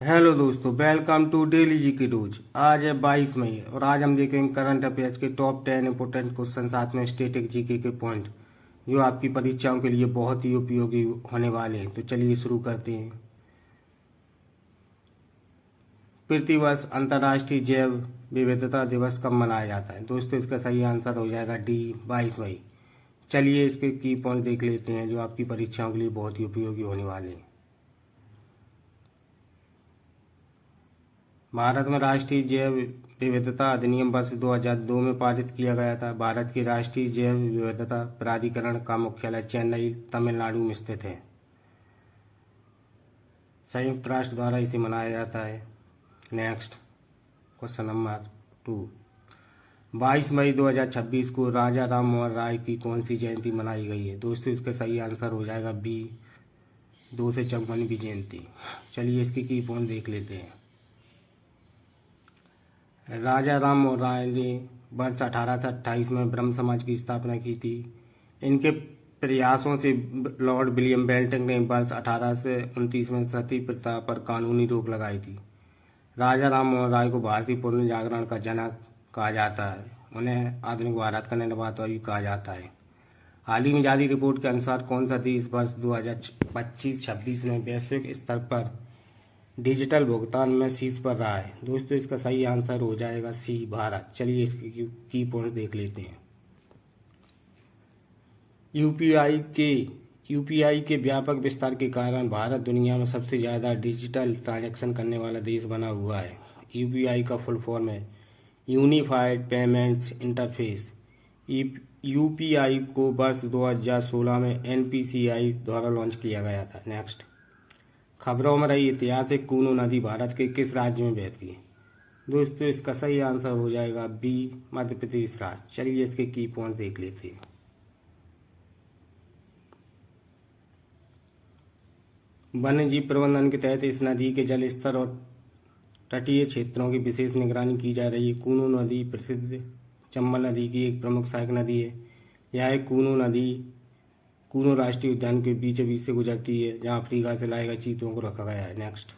Hello दोस्तों, welcome to daily जी की dose. आज है 22 मई और आज हम देखेंगे करंट अफेयर्स के टॉप 10 इंपोर्टेंट क्वेश्चन, साथ में स्टैटिक जीके के पॉइंट जो आपकी परीक्षाओं के लिए बहुत ही उपयोगी होने वाले हैं। तो चलिए शुरू करते हैं। प्रतिवर्ष अंतर्राष्ट्रीय जैव विविधता दिवस कब मनाया जाता है? दोस्तों, इसका सही आंसर हो जाएगा डी, 22 मई। चलिए इसके की पॉइंट देख लेते हैं जो आपकी परीक्षाओं के लिए बहुत ही उपयोगी होने वाले हैं। भारत में राष्ट्रीय जैव विविधता अधिनियम वर्ष 2002 में पारित किया गया था। भारत की राष्ट्रीय जैव विविधता प्राधिकरण का मुख्यालय चेन्नई, तमिलनाडु में स्थित है। संयुक्त राष्ट्र द्वारा इसे मनाया जाता है। Next question number 2। 22 मई 2026 को राजा राम मोहन राय की कौन सी जयंती मनाई गई है? दोस्तों, इसका सही आंसर हो जाएगा बी, 254वीं जयंती। चलिए इसकी की पॉइंट देख लेते हैं। राजा राम मोहन राय ने वर्ष 1828 में ब्रह्म समाज की स्थापना की थी। इनके प्रयासों से लॉर्ड विलियम बेंटिक ने वर्ष 1829 में सती प्रथा पर कानूनी रोक लगाई थी। राजा राम मोहन राय को भारतीय पुनर्जागरण का जनक कहा जाता है। उन्हें आधुनिक भारत का निर्माता भी कहा जाता है। हाल ही में जारी रिपोर्ट के अनुसार कौन सा देश वर्ष 2025-26 में वैश्विक स्तर पर डिजिटल भुगतान में शीर्ष पर रहा है? दोस्तों, इसका सही आंसर हो जाएगा सी, भारत। चलिए इसकी की पॉइंट देख लेते हैं। यूपीआई के व्यापक विस्तार के कारण भारत दुनिया में सबसे ज़्यादा डिजिटल ट्रांजैक्शन करने वाला देश बना हुआ है। यूपीआई का फुल फॉर्म है यूनिफाइड पेमेंट्स इंटरफेस। यूपीआई को वर्ष 2016 में एनपीसीआई द्वारा लॉन्च किया गया था। नेक्स्ट खबरों में रही ऐतिहासिक कूनू नदी भारत के किस राज्य में बहती है? दोस्तों, इसका सही आंसर हो जाएगा बी, मध्य प्रदेश राज्य। चलिए इसके की पॉइंट देख लेते हैं। वन्य जीव प्रबंधन के तहत इस नदी के जल स्तर और तटीय क्षेत्रों की विशेष निगरानी की जा रही है। कूनू नदी प्रसिद्ध चंबल नदी की एक प्रमुख सहायक नदी है। यह कूनू नदी कूनू राष्ट्रीय उद्यान के बीचों बीच से गुजरती है, जहां अफ्रीका से लाए गए चीतों को रखा गया है। नेक्स्ट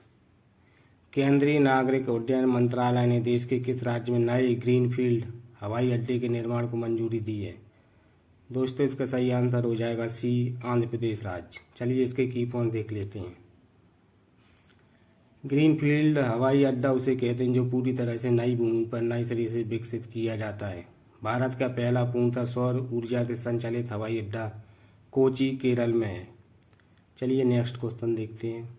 केंद्रीय नागरिक उड्डयन मंत्रालय ने देश के किस राज्य में नए ग्रीनफील्ड हवाई अड्डे के निर्माण को मंजूरी दी है? दोस्तों, इसका सही आंसर हो जाएगा सी, आंध्र प्रदेश राज्य। चलिए इसके की पॉइंट देख लेते हैं। ग्रीनफील्ड हवाई अड्डा उसे कहते हैं जो पूरी तरह से नई भूमि पर नए सिरे से विकसित किया जाता है। भारत का पहला पूर्णतः सौर ऊर्जा से संचालित हवाई अड्डा कोची, केरल में है। चलिए नेक्स्ट क्वेश्चन देखते हैं।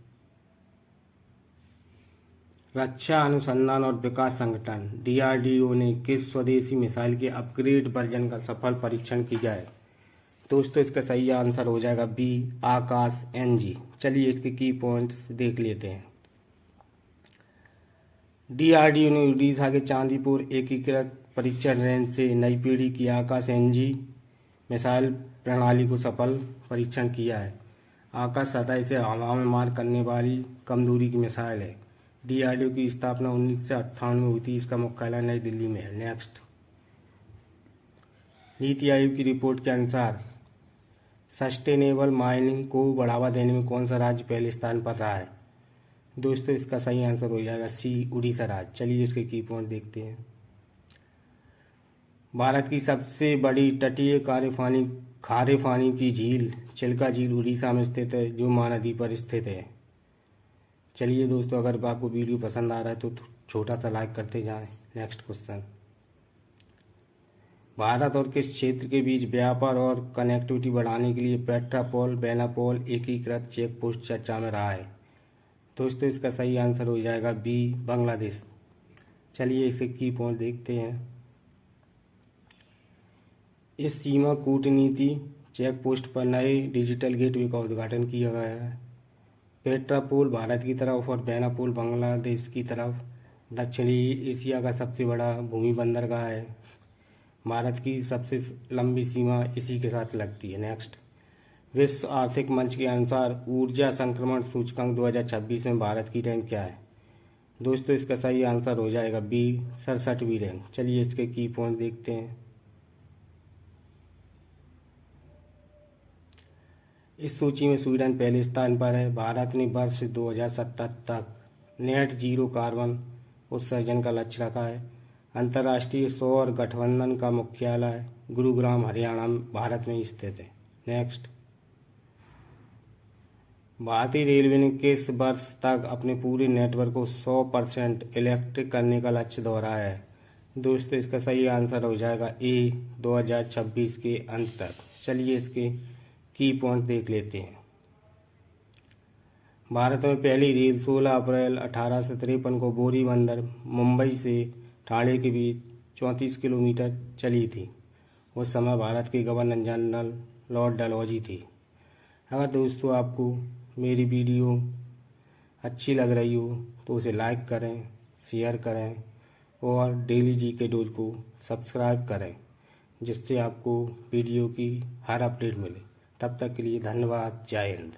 रक्षा अनुसंधान और विकास संगठन डीआरडीओ ने किस स्वदेशी मिसाइल के अपग्रेड वर्जन का सफल परीक्षण किया है? दोस्तों, इसका सही आंसर हो जाएगा बी, आकाश एनजी। चलिए इसके की पॉइंट्स देख लेते हैं। डीआरडीओ ने उड़ीसा के चांदीपुर एकीकृत परीक्षण रेंज से नई पीढ़ी की आकाश एनजी मिसाइल प्रणाली को सफल परीक्षण किया है। आकाश सतह से हवा में मार करने वाली कम दूरी की मिसाइल है। डीआरडीओ की स्थापना 1958 में हुई थी। इसका मुख्यालय नई दिल्ली में है। नेक्स्ट नीति आयोग की रिपोर्ट के अनुसार सस्टेनेबल माइनिंग को बढ़ावा देने में कौन सा राज्य पहले स्थान पर रहा है? दोस्तों, इसका सही आंसर हो जाएगा सी, उड़ीसा राज्य। चलिए इसके की पॉइंट देखते हैं। भारत की सबसे बड़ी तटीय खारे पानी की झील चिल्का झील उड़ीसा में स्थित है, जो महानदी पर स्थित है। चलिए दोस्तों, अगर आपको वीडियो पसंद आ रहा है तो छोटा सा लाइक करते जाएं। नेक्स्ट क्वेश्चन, भारत और किस क्षेत्र के बीच व्यापार और कनेक्टिविटी बढ़ाने के लिए पेट्रापोल बेनापोल एकीकृत चेक पोस्ट चर्चा में रहा है? दोस्तों, इसका सही आंसर हो जाएगा बी, बांग्लादेश। चलिए इसके की पॉइंट देखते हैं। इस सीमा कूटनीति चेक पोस्ट पर नए डिजिटल गेटवे का उद्घाटन किया गया है। पेट्रापोल भारत की तरफ और बेनापोल बांग्लादेश की तरफ दक्षिणी एशिया का सबसे बड़ा भूमि बंदरगाह है। भारत की सबसे लंबी सीमा इसी के साथ लगती है। नेक्स्ट विश्व आर्थिक मंच के अनुसार ऊर्जा संक्रमण सूचकांक 2026 में भारत की रैंक क्या है? दोस्तों, इसका सही आंसर हो जाएगा बी, 67वीं रैंक। चलिए इसके की पॉइंट देखते हैं। इस सूची में स्वीडन पहले स्थान पर है। भारत ने वर्ष 2070 तक नेट जीरो कार्बन उत्सर्जन का लक्ष्य रखा है। अंतर्राष्ट्रीय सौर गठबंधन का मुख्यालय गुरुग्राम हरियाणा भारत में स्थित है। नेक्स्ट, भारतीय रेलवे ने किस वर्ष तक अपने पूरे नेटवर्क को 100% इलेक्ट्रिक करने का लक्ष्य दोहराया है? दोस्तों, इसका सही आंसर हो जाएगा ए, 2026 के अंत तक। चलिए इसके की पॉइंट देख लेते हैं। भारत में पहली रेल 16 अप्रैल 1853 को बोरी बंदर मुंबई से ठाणे के बीच 34 किलोमीटर चली थी। उस समय भारत के गवर्नर जनरल लॉर्ड डलहौजी थे। अगर दोस्तों आपको मेरी वीडियो अच्छी लग रही हो तो उसे लाइक करें, शेयर करें और डेली जीके डोज को सब्सक्राइब करें, जिससे आपको वीडियो की हर अपडेट मिले। तब तक के लिए धन्यवाद। जय हिंद।